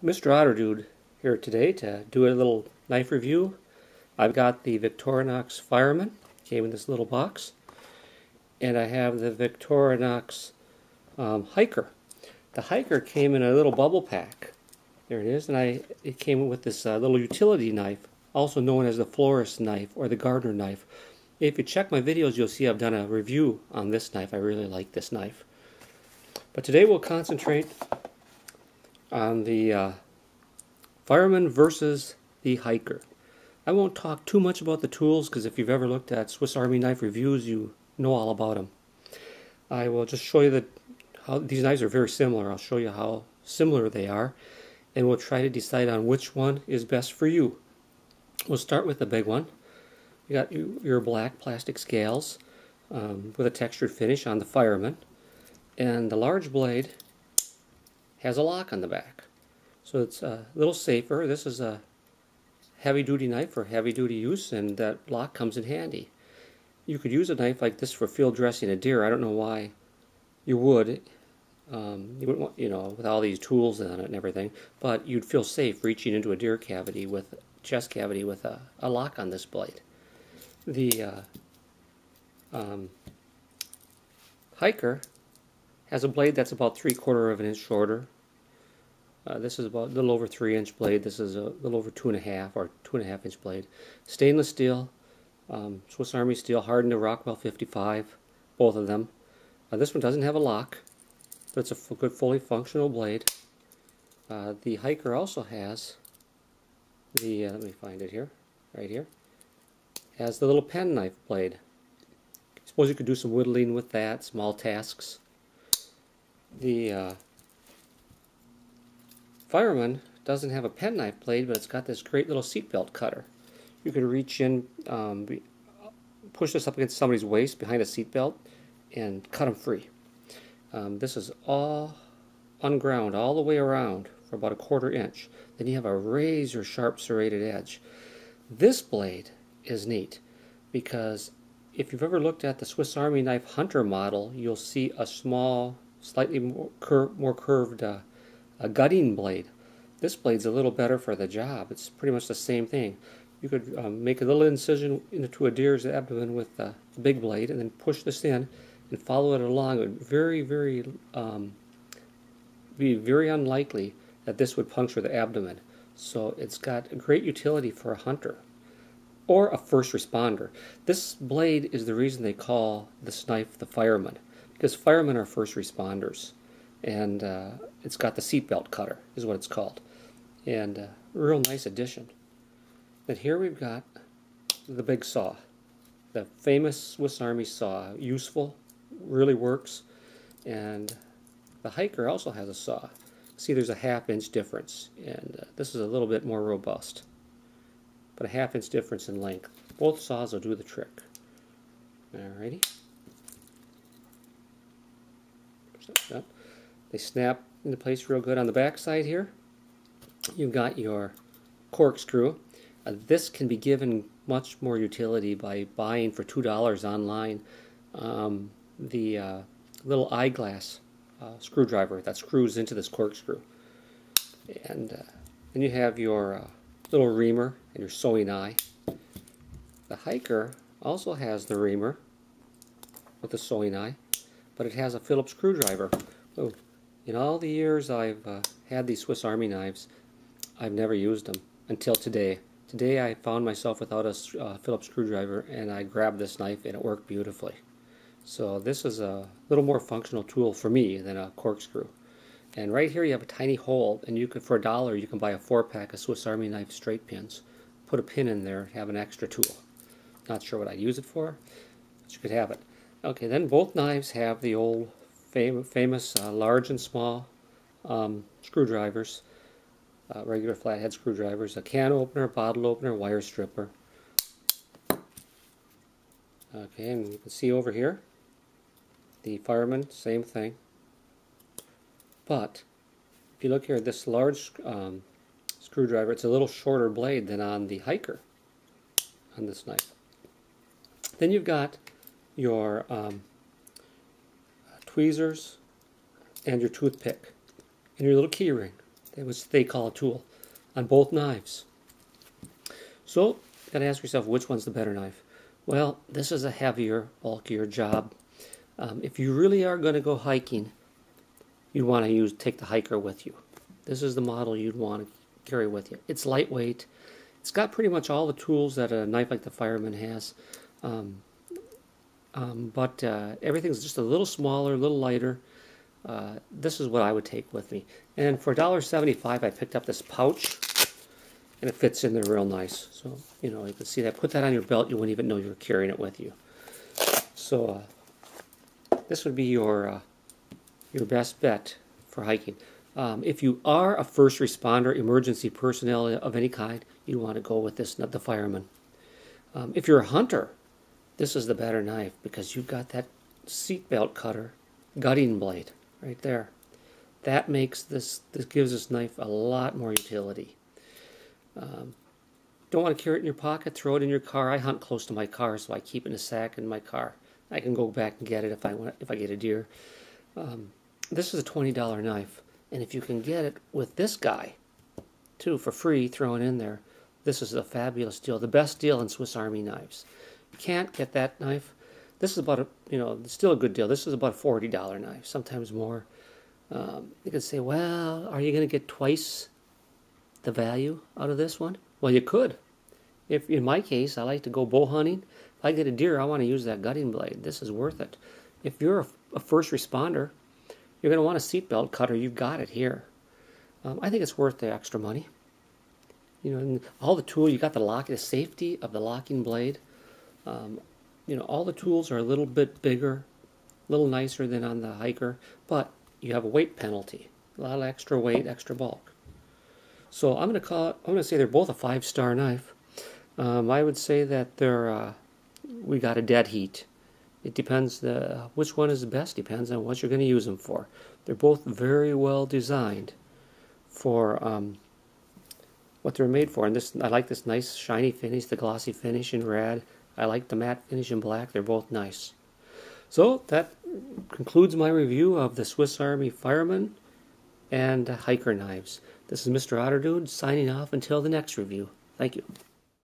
Mr. Otter Dude here today to do a little knife review. I've got the Victorinox Fireman, came in this little box, and I have the Victorinox Hiker. The Hiker came in a little bubble pack. There it is, and it came with this little utility knife, also known as the florist knife or the gardener knife. If you check my videos, you'll see I've done a review on this knife. I really like this knife. But today we'll concentrate on the Fireman versus the Hiker. I won't talk too much about the tools because if you've ever looked at Swiss Army knife reviews, you know all about them. I will just show you how these knives are very similar. I'll show you how similar they are, and we'll try to decide on which one is best for you. We'll start with the big one. You got your black plastic scales with a textured finish on the Fireman, and the large blade has a lock on the back, so it's a little safer. This is a heavy-duty knife for heavy-duty use, and that lock comes in handy. You could use a knife like this for field dressing a deer. I don't know why you would. You wouldn't want, with all these tools on it and everything, but you'd feel safe reaching into a deer cavity with chest cavity with a lock on this blade. The Hiker has a blade that's about 3/4 of an inch shorter. This is about a little over 3-inch blade. This is a little over 2.5 or 2.5-inch blade. Stainless steel, Swiss Army steel, hardened to Rockwell 55, both of them. This one doesn't have a lock, but it's a good fully functional blade. The Hiker also has the, let me find it here, right here, has the little penknife blade. I suppose you could do some whittling with that, small tasks. The Fireman doesn't have a penknife blade, but it's got this great little seatbelt cutter. You could reach in, push this up against somebody's waist behind a seatbelt, and cut them free. This is all unground all the way around for about 1/4 inch. Then you have a razor sharp serrated edge. This blade is neat because if you've ever looked at the Swiss Army knife Hunter model, you'll see a small, slightly more curved a gutting blade. This blade's a little better for the job. It's pretty much the same thing. You could make a little incision into a deer's abdomen with the big blade and then push this in and follow it along. It would be very unlikely that this would puncture the abdomen. So it's got a great utility for a hunter or a first responder. This blade is the reason they call this knife the Fireman, because firemen are first responders. And it's got the seatbelt cutter, is what it's called. And a real nice addition. But here we've got the big saw, the famous Swiss Army saw. Useful, really works. And the Hiker also has a saw. See, there's a 1/2 inch difference, and this is a little bit more robust. But a 1/2 inch difference in length. Both saws will do the trick. Alrighty. They snap into place real good. On the back side here, you've got your corkscrew. This can be given much more utility by buying for $2 online the little eyeglass screwdriver that screws into this corkscrew. And then you have your little reamer and your sewing eye. The Hiker also has the reamer with the sewing eye, but it has a Phillips screwdriver. Oh, in all the years I've had these Swiss Army knives, I've never used them until today. Today I found myself without a Phillips screwdriver, and I grabbed this knife and it worked beautifully. So this is a little more functional tool for me than a corkscrew. And right here you have a tiny hole, and you could, for $1, you can buy a 4-pack of Swiss Army knife straight pins. Put a pin in there, have an extra tool. Not sure what I'd use it for, but you could have it. Okay, then both knives have the old famous large and small screwdrivers, regular flathead screwdrivers, a can opener, bottle opener, wire stripper. Okay, and you can see over here, the Fireman, same thing. But if you look here, this large screwdriver, it's a little shorter blade than on the Hiker, on this knife. Then you've got your tweezers and your toothpick and your little key ring. okay, which they call a tool, on both knives. So you got to ask yourself, which one's the better knife? Well, this is a heavier, bulkier job. If you really are going to go hiking, you'd want to take the hiker with you. This is the model you'd want to carry with you. It's lightweight. It's got pretty much all the tools that a knife like the Fireman has, but everything's just a little smaller, a little lighter. This is what I would take with me. And for $1.75, I picked up this pouch, and it fits in there real nice. So, you know, you can see that. Put that on your belt, you wouldn't even know you were carrying it with you. So, this would be your best bet for hiking. If you are a first responder, emergency personnel of any kind, you want to go with this, not the Fireman. If you're a hunter, this is the better knife because you've got that seatbelt cutter, gutting blade right there. That makes this gives this knife a lot more utility. Don't want to carry it in your pocket, throw it in your car. I hunt close to my car, so I keep it in a sack in my car. I can go back and get it if I get a deer. This is a $20 knife, and if you can get it with this guy, too, for free, thrown in there, this is a fabulous deal. The best deal in Swiss Army knives. You can't get that knife. This is about it's still a good deal. This is about a $40 knife, sometimes more. You can say, well, are you going to get twice the value out of this one? Well, you could. If in my case, I like to go bow hunting. If I get a deer, I want to use that gutting blade. This is worth it. If you're a first responder, you're going to want a seatbelt cutter. You've got it here. I think it's worth the extra money. You know, and all the tools, you got the safety of the locking blade. You know, all the tools are a little bit bigger, a little nicer than on the hiker, but you have a weight penalty. A lot of extra weight, extra bulk. So I'm going to say they're both a 5-star knife. I would say that we got a dead heat. It depends, which one is the best depends on what you're going to use them for. They're both very well designed for what they're made for. And I like this nice shiny finish, the glossy finish in red. I like the matte finish in black. They're both nice. So that concludes my review of the Swiss Army Fireman and hiker knives. This is Mr. Otterdude signing off until the next review. Thank you.